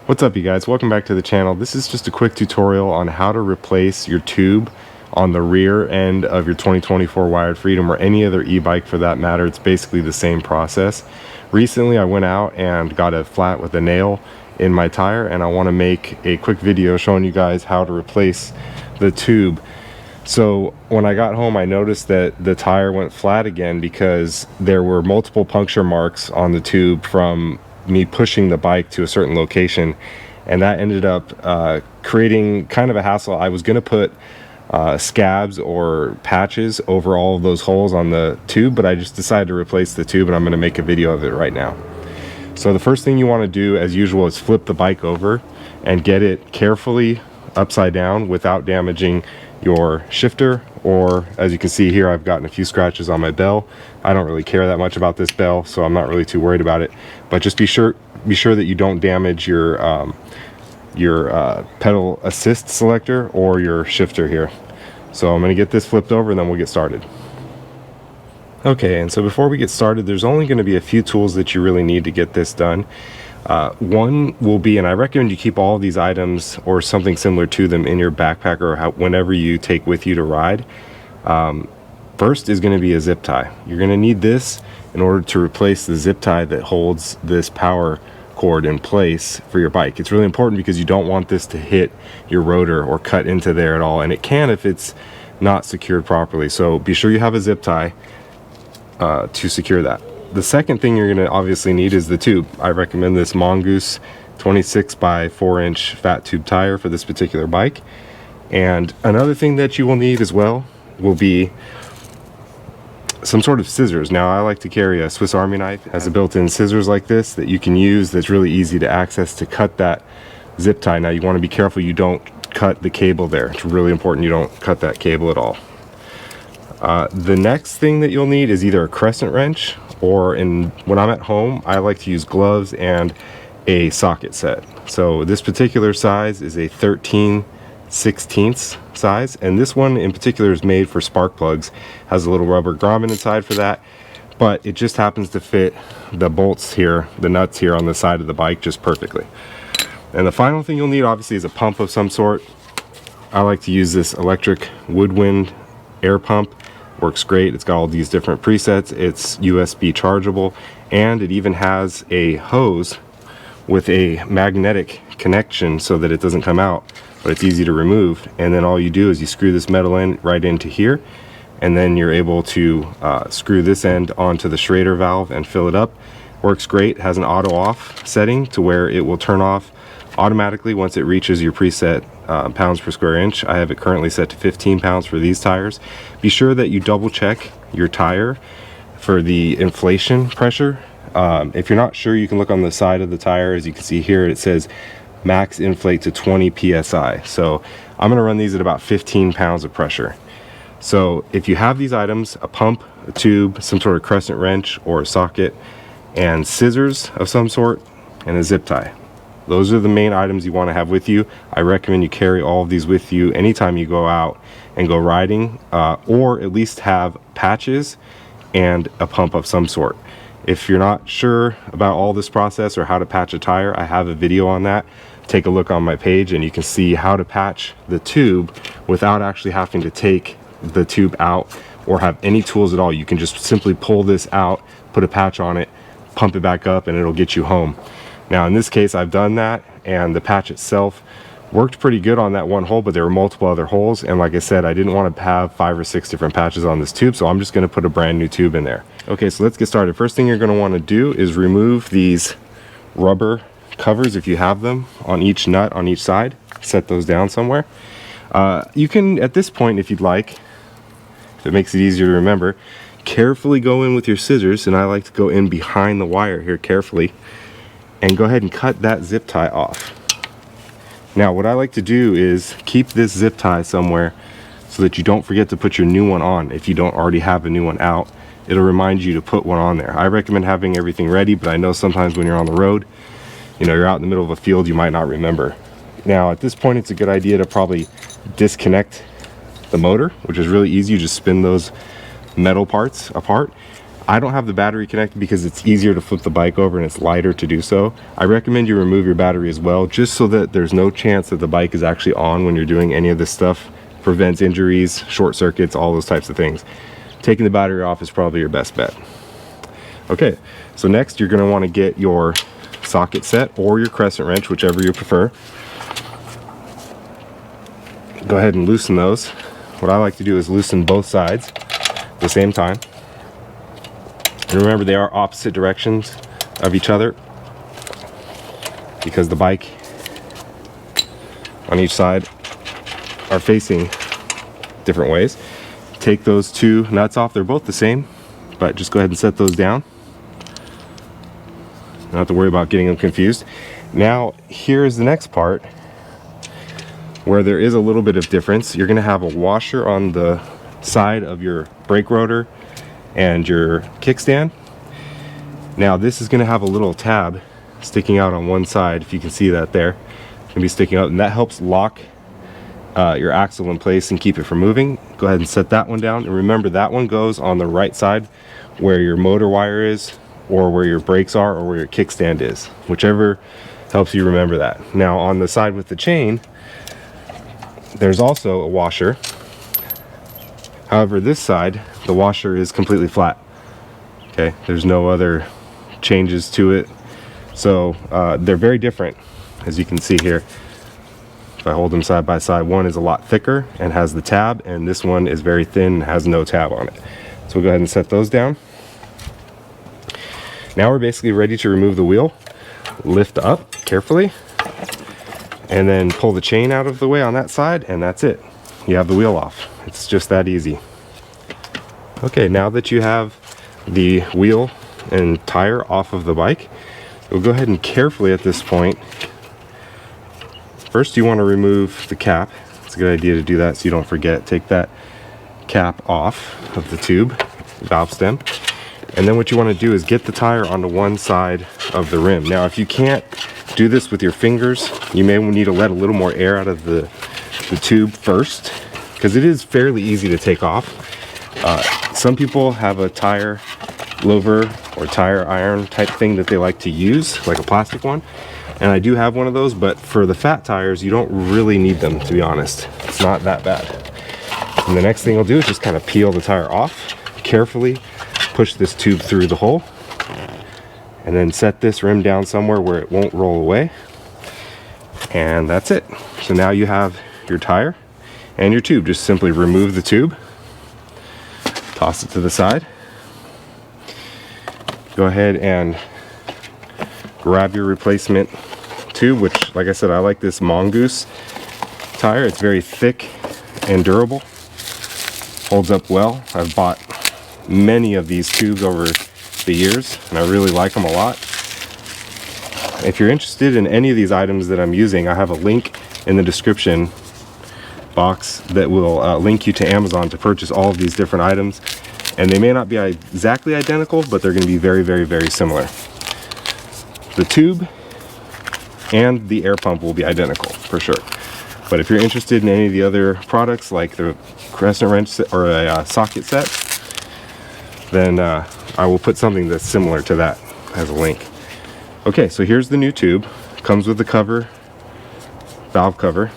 What's up, you guys? Welcome back to the channel. This is just a quick tutorial on how to replace your tube on the rear end of your 2024 Wired Freedom or any other e-bike for that matter. It's basically the same process. Recently I went out and got a flat with a nail in my tire, and I want to make a quick video showing you guys how to replace the tube. So when I got home, I noticed that the tire went flat again because there were multiple puncture marks on the tube from me pushing the bike to a certain location, and that ended up creating kind of a hassle. I was going to put scabs or patches over all of those holes on the tube, but I just decided to replace the tube, and I'm going to make a video of it right now. So the first thing you want to do, as usual, is flip the bike over and get it carefully upside down without damaging your shifter, or as you can see here, I've gotten a few scratches on my bell. I don't really care that much about this bell, so I'm not really too worried about it, but just be sure that you don't damage your pedal assist selector or your shifter here. So I'm going to get this flipped over and then we'll get started. Okay, and so before we get started, there's only going to be a few tools that you really need to get this done. One will be, and I recommend you keep all of these items or something similar to them in your backpack or whenever you take with you to ride. First is going to be a zip tie. You're going to need this in order to replace the zip tie that holds this power cord in place for your bike. It's really important because you don't want this to hit your rotor or cut into there at all, and it can if it's not secured properly. So be sure you have a zip tie to secure that. The second thing you're going to obviously need is the tube. I recommend this Mongoose 26 by 4 inch fat tube tire for this particular bike. And another thing that you will need as well will be some sort of scissors. Now I like to carry a Swiss Army knife. It has a built-in scissors like this that you can use, that's really easy to access to cut that zip tie. Now you want to be careful you don't cut the cable there. It's really important you don't cut that cable at all. The next thing that you'll need is either a crescent wrench, or when I'm at home, I like to use gloves and a socket set. So this particular size is a 13/16 size, and this one in particular is made for spark plugs. Has a little rubber grommet inside for that, but it just happens to fit the bolts here, the nuts here on the side of the bike just perfectly. And the final thing you'll need obviously is a pump of some sort. I like to use this electric Woodwind air pump. Works great. It's got all these different presets. It's USB chargeable, and it even has a hose with a magnetic connection so that it doesn't come out, but it's easy to remove. And then all you do is you screw this metal end right into here, and then you're able to screw this end onto the Schrader valve and fill it up. Works great. Has an auto off setting to where it will turn off automatically once it reaches your preset pounds per square inch. I have it currently set to 15 pounds for these tires. Be sure that you double check your tire for the inflation pressure. If you're not sure, you can look on the side of the tire. As you can see here, it says max inflate to 20 psi. So I'm going to run these at about 15 pounds of pressure. So if you have these items, a pump, a tube, some sort of crescent wrench or a socket, and scissors of some sort, and a zip tie, those are the main items you want to have with you. I recommend you carry all of these with you anytime you go out and go riding, or at least have patches and a pump of some sort. If you're not sure about all this process or how to patch a tire, I have a video on that. Take a look on my page and you can see how to patch the tube without actually having to take the tube out or have any tools at all. You can just simply pull this out, put a patch on it, pump it back up, and it'll get you home. Now in this case I've done that, and the patch itself worked pretty good on that one hole, but there were multiple other holes, and like I said, I didn't want to have 5 or 6 different patches on this tube, so I'm just going to put a brand new tube in there. Okay, so let's get started. First thing you're going to want to do is remove these rubber covers, if you have them, on each nut on each side. Set those down somewhere. You can, at this point, if you'd like, if it makes it easier to remember, carefully go in with your scissors, and I like to go in behind the wire here carefully, and go ahead and cut that zip tie off. Now what I like to do is keep this zip tie somewhere so that you don't forget to put your new one on. If you don't already have a new one out, it'll remind you to put one on there. I recommend having everything ready, but I know sometimes when you're on the road, you know, you're out in the middle of a field, you might not remember. Now at this point it's a good idea to probably disconnect the motor, which is really easy. You just spin those metal parts apart. I don't have the battery connected because it's easier to flip the bike over and it's lighter to do so. I recommend you remove your battery as well, just so that there's no chance that the bike is actually on when you're doing any of this stuff. Prevents injuries, short circuits, all those types of things. Taking the battery off is probably your best bet. Okay, so next you're going to want to get your socket set or your crescent wrench, whichever you prefer. Go ahead and loosen those. What I like to do is loosen both sides at the same time. And remember, they are opposite directions of each other because the bike on each side are facing different ways. Take those two nuts off. They're both the same, but just go ahead and set those down. Don't have to worry about getting them confused. Now, here's the next part where there is a little bit of difference. You're going to have a washer on the side of your brake rotor and your kickstand. Now this is going to have a little tab sticking out on one side, if you can see that there. It's going to be sticking out, and that helps lock your axle in place and keep it from moving. Go ahead and set that one down, and remember that one goes on the right side where your motor wire is, or where your brakes are, or where your kickstand is, whichever helps you remember that. Now on the side with the chain, there's also a washer. However, this side, the washer is completely flat. Okay, there's no other changes to it. So they're very different, as you can see here. If I hold them side by side, one is a lot thicker and has the tab, and this one is very thin and has no tab on it. So we'll go ahead and set those down. Now we're basically ready to remove the wheel. Lift up carefully, and then pull the chain out of the way on that side, and that's it. You have the wheel off. It's just that easy. Okay, now that you have the wheel and tire off of the bike, we'll go ahead and carefully at this point, first you want to remove the cap. It's a good idea to do that so you don't forget. Take that cap off of the tube, valve stem, and then what you want to do is get the tire onto one side of the rim. Now if you can't do this with your fingers, you may need to let a little more air out of the tube first, because it is fairly easy to take off. Some people have a tire lover or tire iron type thing that they like to use, like a plastic one, and I do have one of those, but for the fat tires you don't really need them, to be honest. It's not that bad. And the next thing I'll do is just kind of peel the tire off, carefully push this tube through the hole, and then set this rim down somewhere where it won't roll away, and that's it. So now you have your tire and your tube. Just simply remove the tube, toss it to the side, go ahead and grab your replacement tube, which, like I said, I like this Mongoose tire. It's very thick and durable, holds up well. I've bought many of these tubes over the years and I really like them a lot. If you're interested in any of these items that I'm using, I have a link in the description box that will link you to Amazon to purchase all of these different items, and they may not be exactly identical, but they're going to be very, very, very similar. The tube and the air pump will be identical for sure, but if you're interested in any of the other products like the crescent wrench or a socket set, then I will put something that's similar to that as a link. Okay, so here's the new tube. Comes with the cover, valve cover,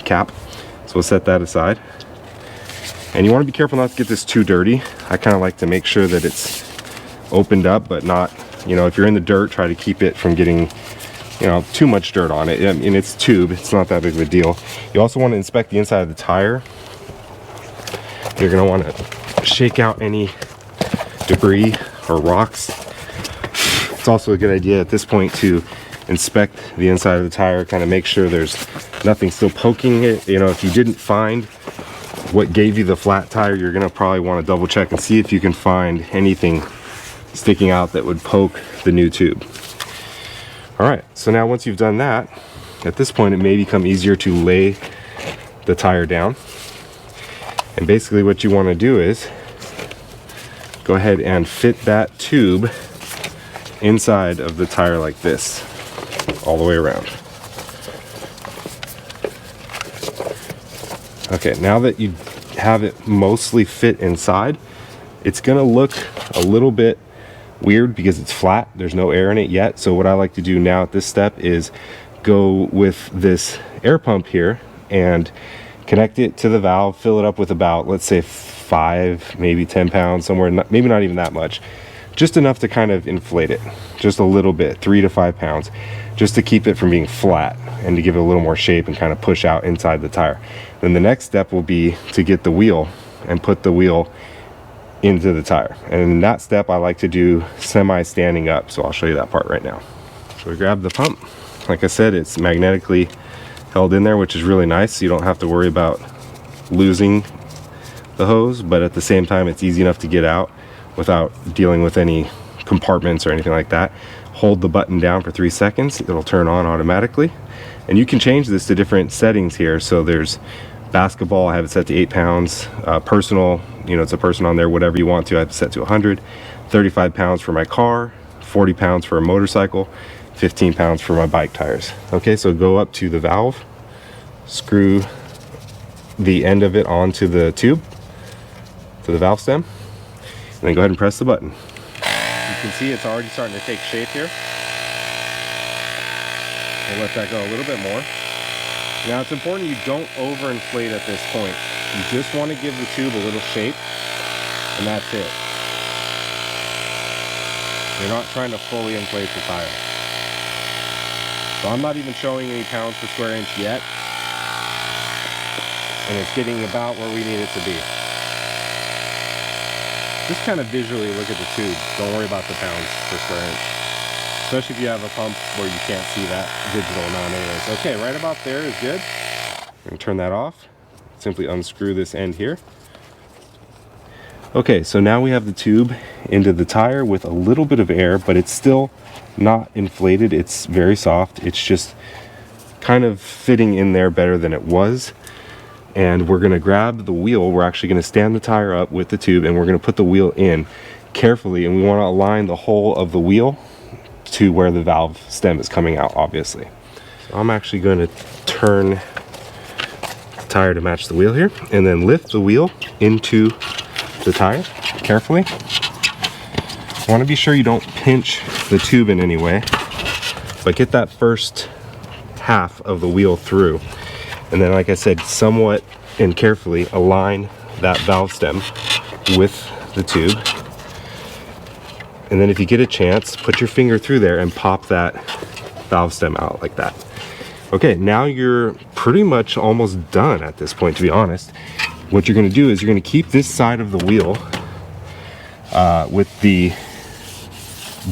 cap. So we'll set that aside. And you want to be careful not to get this too dirty. I kind of like to make sure that it's opened up, but not, you know, if you're in the dirt, try to keep it from getting, you know, too much dirt on it. I mean, it's tube, it's not that big of a deal. You also want to inspect the inside of the tire. You're going to want to shake out any debris or rocks. It's also a good idea at this point to inspect the inside of the tire, kind of make sure there's nothing still poking it. You know, if you didn't find what gave you the flat tire, you're going to probably want to double check and see if you can find anything sticking out that would poke the new tube. All right, so now once you've done that, at this point it may become easier to lay the tire down. And basically what you want to do is go ahead and fit that tube inside of the tire like this, all the way around. Okay, now that you have it mostly fit inside, it's gonna look a little bit weird because it's flat. There's no air in it yet. So what I like to do now at this step is go with this air pump here and connect it to the valve, fill it up with about, let's say 5, maybe 10 pounds, somewhere, maybe not even that much, just enough to kind of inflate it, just a little bit, 3 to 5 pounds, just to keep it from being flat and to give it a little more shape and kind of push out inside the tire. Then the next step will be to get the wheel and put the wheel into the tire. And in that step, I like to do semi-standing up. So I'll show you that part right now. So we grab the pump. Like I said, it's magnetically held in there, which is really nice. So you don't have to worry about losing the hose, but at the same time, it's easy enough to get out without dealing with any compartments or anything like that. Hold the button down for 3 seconds. It'll turn on automatically. And you can change this to different settings here. So there's basketball, I have it set to 8 pounds. Personal, you know, it's a person on there, whatever you want to. I have it set to 100. 35 pounds for my car, 40 pounds for a motorcycle, 15 pounds for my bike tires. Okay, so go up to the valve, screw the end of it onto the tube, to the valve stem, and then go ahead and press the button. You can see it's already starting to take shape here. We'll let that go a little bit more. Now it's important you don't overinflate at this point. You just want to give the tube a little shape, and that's it. You're not trying to fully inflate the tire. So I'm not even showing any pounds per square inch yet, and it's getting about where we need it to be. Just kind of visually look at the tube. Don't worry about the pounds per square inch. Especially if you have a pump where you can't see that digital amount anyways. Okay, right about there is good. I'm gonna turn that off. Simply unscrew this end here. Okay, so now we have the tube into the tire with a little bit of air, but it's still not inflated. It's very soft. It's just kind of fitting in there better than it was. And we're gonna grab the wheel. We're actually gonna stand the tire up with the tube, and we're gonna put the wheel in carefully, and we wanna align the whole of the wheel to where the valve stem is coming out, obviously. So I'm actually going to turn the tire to match the wheel here, and then lift the wheel into the tire carefully. You want to be sure you don't pinch the tube in any way, but get that first half of the wheel through. And then, like I said, somewhat and carefully align that valve stem with the tube. And then if you get a chance, put your finger through there and pop that valve stem out like that. Okay, now you're pretty much almost done at this point, to be honest. What you're gonna do is you're gonna keep this side of the wheel with the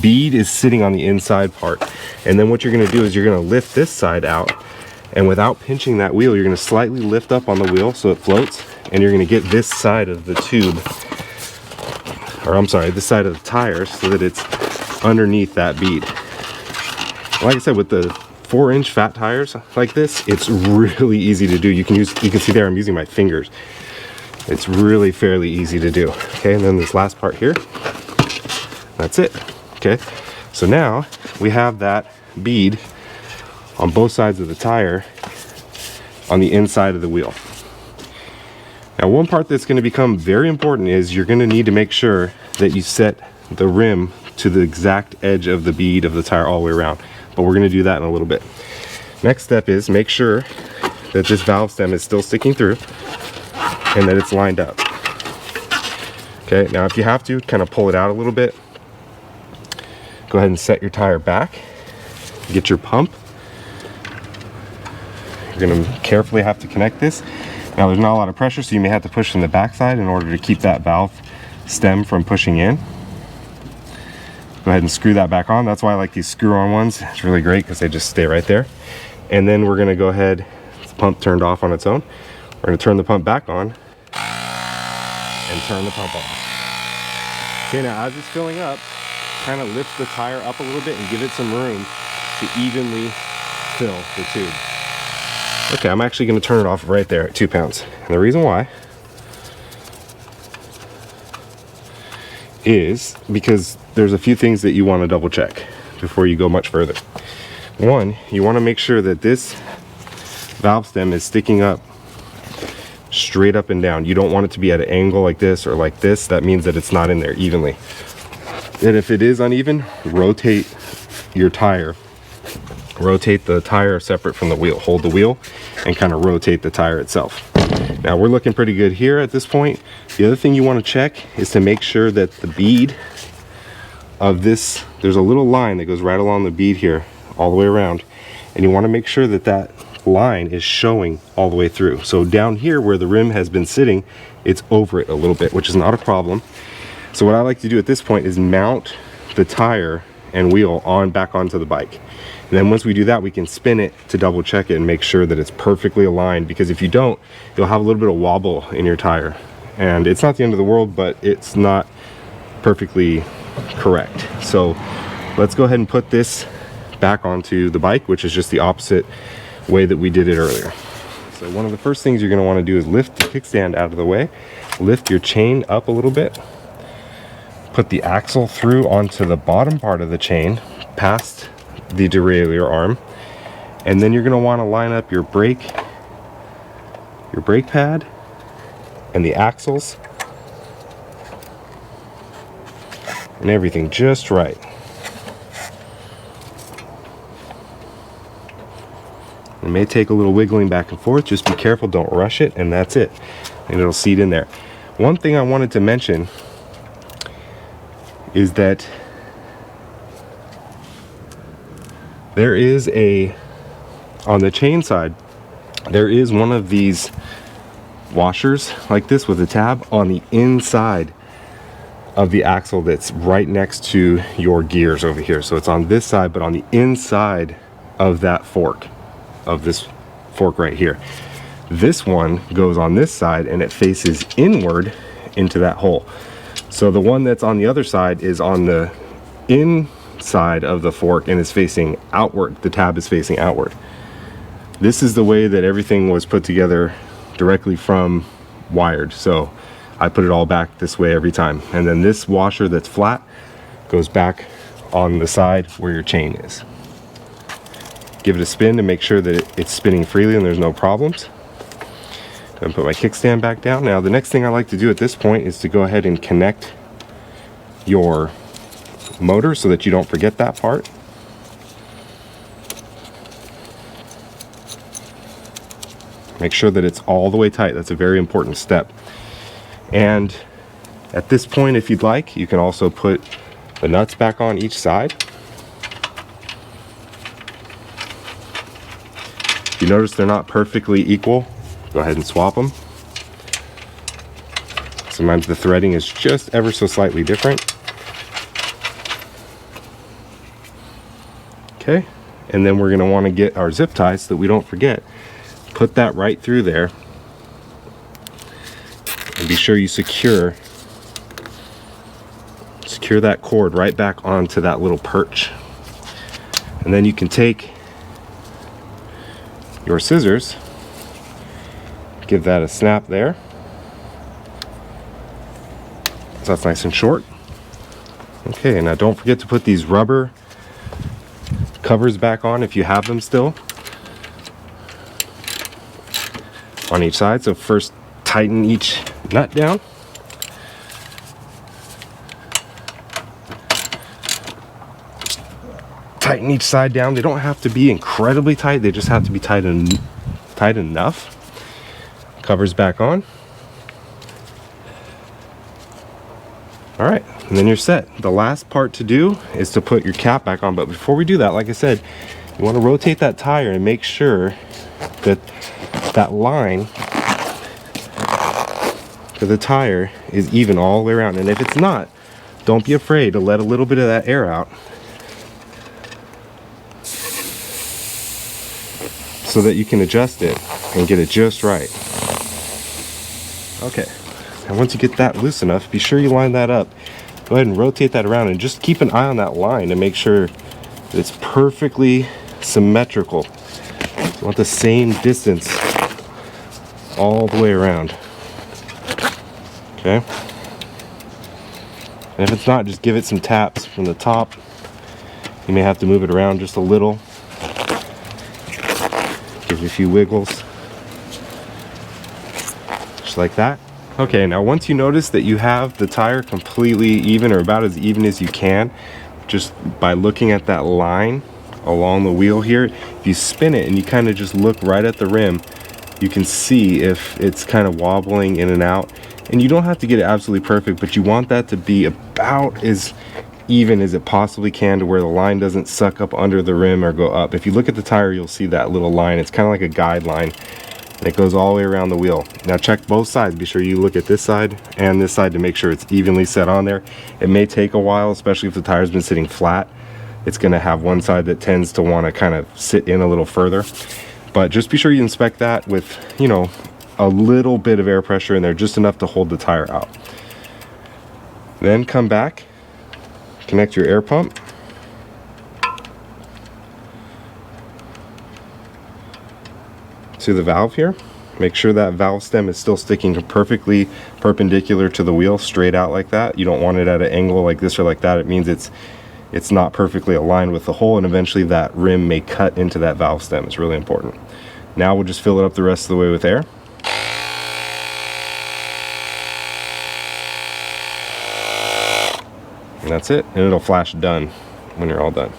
bead is sitting on the inside part. And then what you're gonna do is you're gonna lift this side out, and without pinching that wheel, you're gonna slightly lift up on the wheel so it floats, and you're gonna get this side of the tube, or I'm sorry, this side of the tire, so that it's underneath that bead. Like I said, with the 4-inch fat tires like this, it's really easy to do. You can see there I'm using my fingers. It's really fairly easy to do. Okay, and then this last part here, that's it. Okay, so now we have that bead on both sides of the tire on the inside of the wheel. Now, one part that's going to become very important is you're going to need to make sure that you set the rim to the exact edge of the bead of the tire all the way around. But we're going to do that in a little bit. Next step is make sure that this valve stem is still sticking through and that it's lined up. Okay, now if you have to, kind of pull it out a little bit. Go ahead and set your tire back. Get your pump. You're going to carefully have to connect this. Now there's not a lot of pressure, so you may have to push from the backside in order to keep that valve stem from pushing in. Go ahead and screw that back on. That's why I like these screw-on ones. It's really great because they just stay right there. And then we're gonna go ahead, the pump turned off on its own. We're gonna turn the pump back on and turn the pump off. Okay, now as it's filling up, kind of lift the tire up a little bit and give it some room to evenly fill the tube. Okay, I'm actually going to turn it off right there at 2 pounds. And the reason why is because there's a few things that you want to double check before you go much further. One, you want to make sure that this valve stem is sticking up straight up and down. You don't want it to be at an angle like this or like this. That means that it's not in there evenly. And if it is uneven, rotate your tire. Rotate the tire separate from the wheel. Hold the wheel and kind of rotate the tire itself. Now we're looking pretty good here at this point. The other thing you want to check is to make sure that the bead of this, there's a little line that goes right along the bead here all the way around, and you want to make sure that that line is showing all the way through. So down here where the rim has been sitting, it's over it a little bit, which is not a problem. So what I like to do at this point is mount the tire and wheel on back onto the bike. And then once we do that, we can spin it to double check it and make sure that it's perfectly aligned, because if you don't, you'll have a little bit of wobble in your tire. And it's not the end of the world, but it's not perfectly correct. So let's go ahead and put this back onto the bike, which is just the opposite way that we did it earlier. So one of the first things you're going to want to do is lift the kickstand out of the way, lift your chain up a little bit, put the axle through onto the bottom part of the chain past the derailleur arm, and then you're going to want to line up your brake pad and the axles and everything just right. It may take a little wiggling back and forth. Just be careful, don't rush it, and that's it. And it'll seat in there. One thing I wanted to mention is that there is on the chain side, there is one of these washers like this with a tab on the inside of the axle that's right next to your gears over here. So it's on this side, but on the inside of that fork, of this fork right here. This one goes on this side and it faces inward into that hole. So the one that's on the other side is on the inside of the fork and is facing outward. The tab is facing outward. This is the way that everything was put together directly from wired. So I put it all back this way every time. And then this washer that's flat goes back on the side where your chain is. Give it a spin to make sure that it's spinning freely and there's no problems. I'm gonna put my kickstand back down. Now the next thing I like to do at this point is to go ahead and connect your motor so that you don't forget that part. Make sure that it's all the way tight. That's a very important step. And at this point, if you'd like, you can also put the nuts back on each side. If you notice they're not perfectly equal, go ahead and swap them. Sometimes the threading is just ever so slightly different. Okay, and then we're going to want to get our zip ties so that we don't forget. Put that right through there. And be sure you secure that cord right back onto that little perch. And then you can take your scissors, give that a snap there. So that's nice and short. Okay, now don't forget to put these rubber covers back on if you have them still on each side. So first tighten each nut down. Tighten each side down. They don't have to be incredibly tight, they just have to be tight enough. Covers back on. All right, and then you're set. The last part to do is to put your cap back on, but before we do that, like I said, you want to rotate that tire and make sure that that line for the tire is even all the way around. And if it's not, don't be afraid to let a little bit of that air out so that you can adjust it and get it just right. Okay, and once you get that loose enough, be sure you line that up. Go ahead and rotate that around and just keep an eye on that line to make sure that it's perfectly symmetrical. You want the same distance all the way around. Okay, and if it's not, just give it some taps from the top. You may have to move it around just a little. Give it a few wiggles. just like that. Okay, now once you notice that you have the tire completely even, or about as even as you can, just by looking at that line along the wheel here, if you spin it and you kind of just look right at the rim, you can see if it's kind of wobbling in and out. And you don't have to get it absolutely perfect, but you want that to be about as even as it possibly can, to where the line doesn't suck up under the rim or go up. If you look at the tire, you'll see that little line. It's kind of like a guideline that goes all the way around the wheel. Now check both sides. Be sure you look at this side and this side to make sure it's evenly set on there. It may take a while, especially if the tire's been sitting flat. It's going to have one side that tends to want to kind of sit in a little further. But just be sure you inspect that with, you know, a little bit of air pressure in there, just enough to hold the tire out. Then come back, connect your air pump. To the valve here. Make sure that valve stem is still sticking perfectly perpendicular to the wheel, straight out like that. You don't want it at an angle like this or like that. It means it's not perfectly aligned with the hole, and eventually that rim may cut into that valve stem. It's really important. Now we'll just fill it up the rest of the way with air. And that's it, and it'll flash done when you're all done.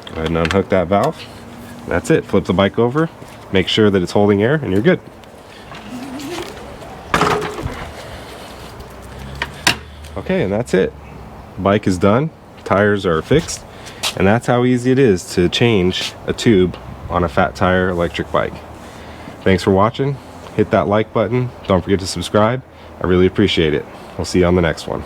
Go ahead and unhook that valve. That's it. Flip the bike over, make sure that it's holding air, and you're good. Okay, and that's it. Bike is done, tires are fixed, and that's how easy it is to change a tube on a fat tire electric bike. Thanks for watching. Hit that like button. Don't forget to subscribe. I really appreciate it. We'll see you on the next one.